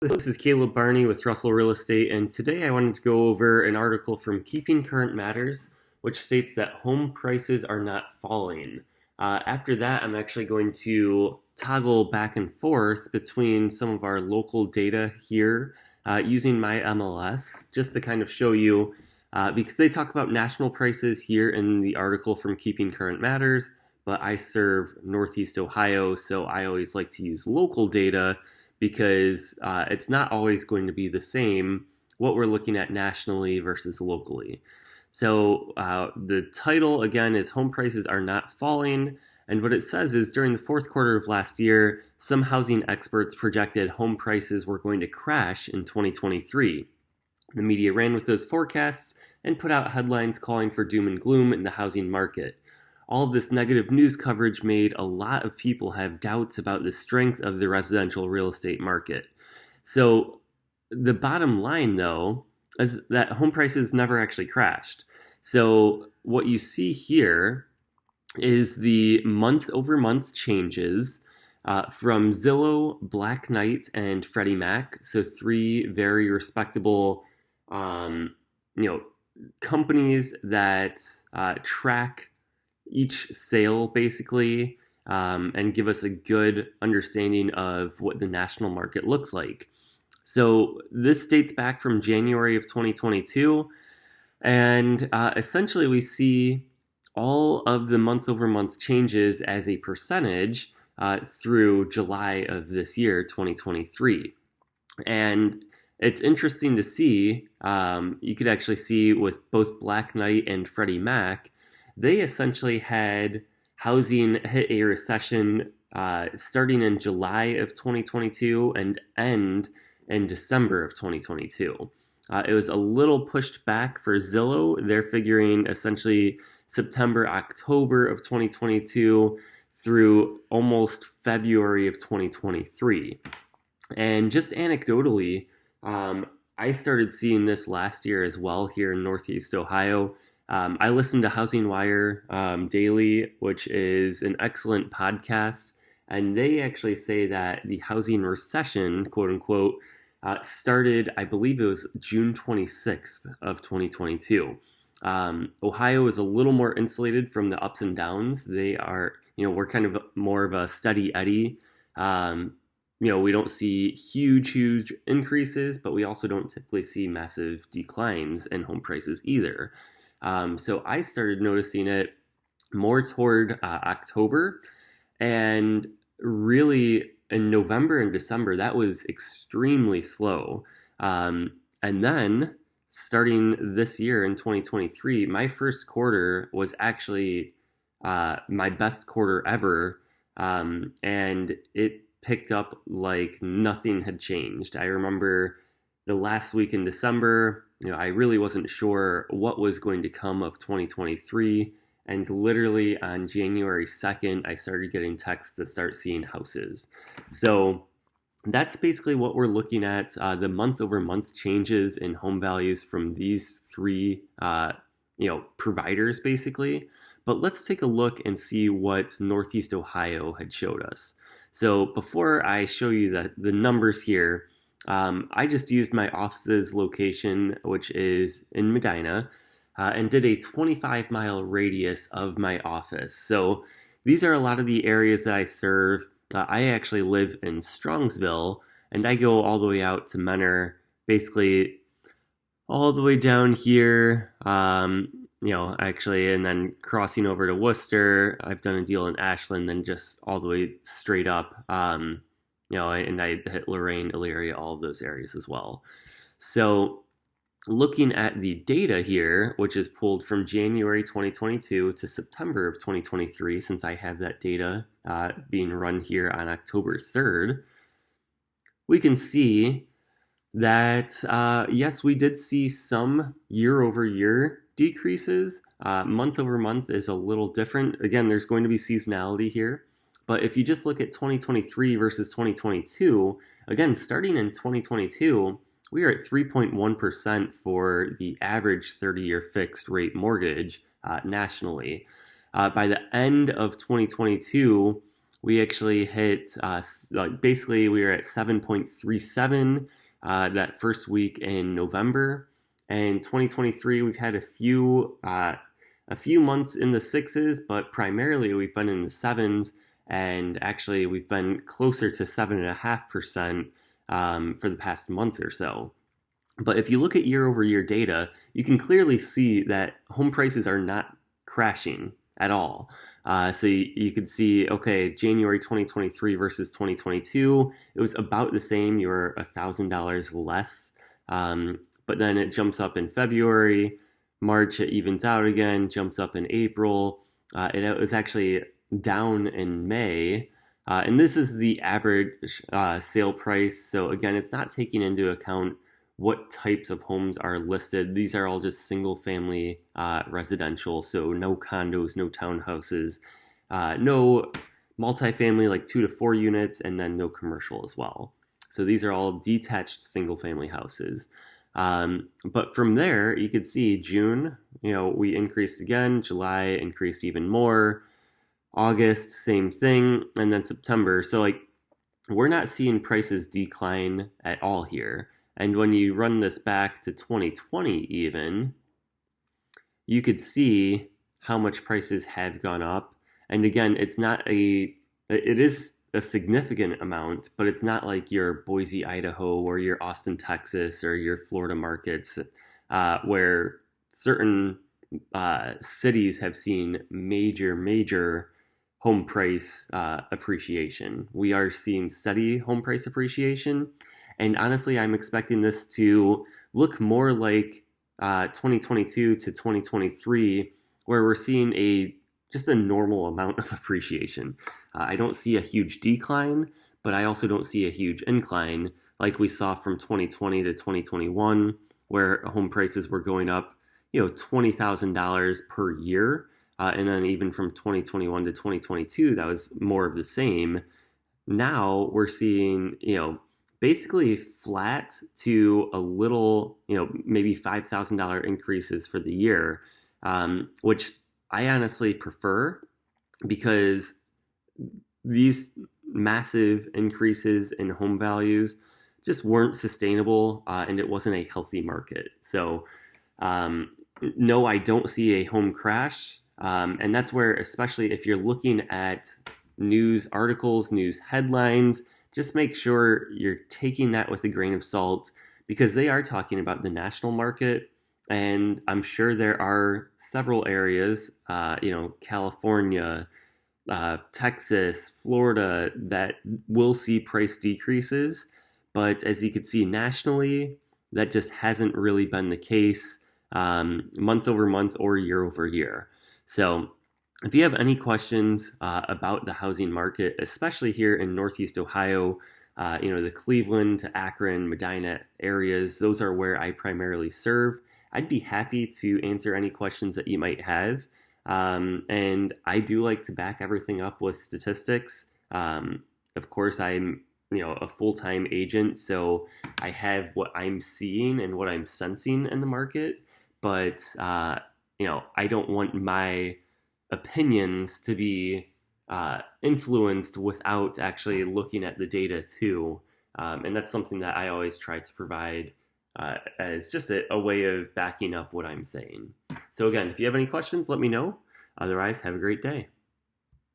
This is Caleb Barney with Russell Real Estate, and today I wanted to go over an article from Keeping Current Matters, which states that home prices are not falling. After that, I'm actually going to toggle back and forth between some of our local data here using my MLS just to kind of show you, because they talk about national prices here in the article from Keeping Current Matters, but I serve Northeast Ohio, so I always like to use local data because it's not always going to be the same what we're looking at nationally versus locally. So the title again is Home Prices Are Not Falling. And what it says is during the fourth quarter of last year, some housing experts projected home prices were going to crash in 2023. The media ran with those forecasts and put out headlines calling for doom and gloom in the housing market. All of this negative news coverage made a lot of people have doubts about the strength of the residential real estate market. So the bottom line, though, is that home prices never actually crashed. So what you see here is the month-over-month changes from Zillow, Black Knight, and Freddie Mac. So three very respectable, companies that track each sale basically and give us a good understanding of what the national market looks like. So this dates back from January of 2022, and essentially we see all of the month-over-month changes as a percentage through July of this year, 2023. And it's interesting to see, you could actually see with both Black Knight and Freddie Mac, they essentially had housing hit a recession starting in July of 2022 and end in December of 2022. It was a little pushed back for Zillow. They're figuring essentially September, October of 2022 through almost February of 2023. And just anecdotally, I started seeing this last year as well here in Northeast Ohio. I listen to Housing Wire daily, which is an excellent podcast, and they actually say that the housing recession, quote unquote, started, I believe it was June 26th of 2022. Ohio is a little more insulated from the ups and downs. They are, we're kind of more of a steady Eddie. We don't see huge increases, but we also don't typically see massive declines in home prices either. So I started noticing it more toward October, and really in November and December, that was extremely slow. And then starting this year in 2023, my first quarter was actually my best quarter ever, and it picked up like nothing had changed. I remember the last week in December, I really wasn't sure what was going to come of 2023. And literally on January 2nd, I started getting texts to start seeing houses. So that's basically what we're looking at, the month-over-month changes in home values from these three, providers basically. But let's take a look and see what Northeast Ohio had showed us. So before I show you the numbers here, I just used my office's location, which is in Medina, and did a 25-mile radius of my office. So these are a lot of the areas that I serve. I actually live in Strongsville, and I go all the way out to Menor, basically all the way down here, actually, and then crossing over to Worcester. I've done a deal in Ashland, then just all the way straight up. And I hit Lorain, Elyria, all of those areas as well. So looking at the data here, which is pulled from January 2022 to September of 2023, since I have that data being run here on October 3rd, we can see that, yes, we did see some year-over-year decreases. Month-over-month is a little different. Again, there's going to be seasonality here. But if you just look at 2023 versus 2022, again, starting in 2022, we are at 3.1% for the average 30-year fixed rate mortgage nationally. By the end of 2022, We actually hit, like basically we were at 7.37 that first week in November. And 2023, we've had a few months in the sixes, but primarily we've been in the sevens, and actually we've been closer to 7.5% for the past month or so. But if you look at year over year data, you can clearly see that home prices are not crashing at all. So you could see, okay, January 2023 versus 2022, it was about the same. You were $1,000 less. But then it jumps up in February, March, it evens out again, jumps up in April. It was actually down in May. And this is the average sale price. So again, it's not taking into account what types of homes are listed. These are all just single family residential, so no condos, no townhouses, no multifamily like 2 to 4 units, and then no commercial as well. So these are all detached single family houses. But from there, you could see June, we increased again, July increased even more, August, same thing, and then September. So like we're not seeing prices decline at all here. And when you run this back to 2020 even, you could see how much prices have gone up. And again, it is a significant amount, but it's not like your Boise, Idaho, or your Austin, Texas, or your Florida markets, where certain cities have seen major home price appreciation. We are seeing steady home price appreciation. And honestly, I'm expecting this to look more like 2022 to 2023, where we're seeing just a normal amount of appreciation. I don't see a huge decline, but I also don't see a huge incline like we saw from 2020 to 2021, where home prices were going up, $20,000 per year. And then even from 2021 to 2022, that was more of the same. Now we're seeing, basically flat to a little, maybe $5,000 increases for the year, which I honestly prefer because these massive increases in home values just weren't sustainable, and it wasn't a healthy market. So, no, I don't see a home crash. And that's where, especially if you're looking at news articles, news headlines, just make sure you're taking that with a grain of salt because they are talking about the national market. And I'm sure there are several areas, California, Texas, Florida, that will see price decreases. But as you can see nationally, that just hasn't really been the case month over month or year over year. So if you have any questions about the housing market, especially here in Northeast Ohio, the Cleveland to Akron, Medina areas, those are where I primarily serve. I'd be happy to answer any questions that you might have. And I do like to back everything up with statistics. Of course, I'm a full-time agent, so I have what I'm seeing and what I'm sensing in the market. But I don't want my opinions to be influenced without actually looking at the data too. And that's something that I always try to provide as just a way of backing up what I'm saying. So again, if you have any questions, let me know. Otherwise, have a great day.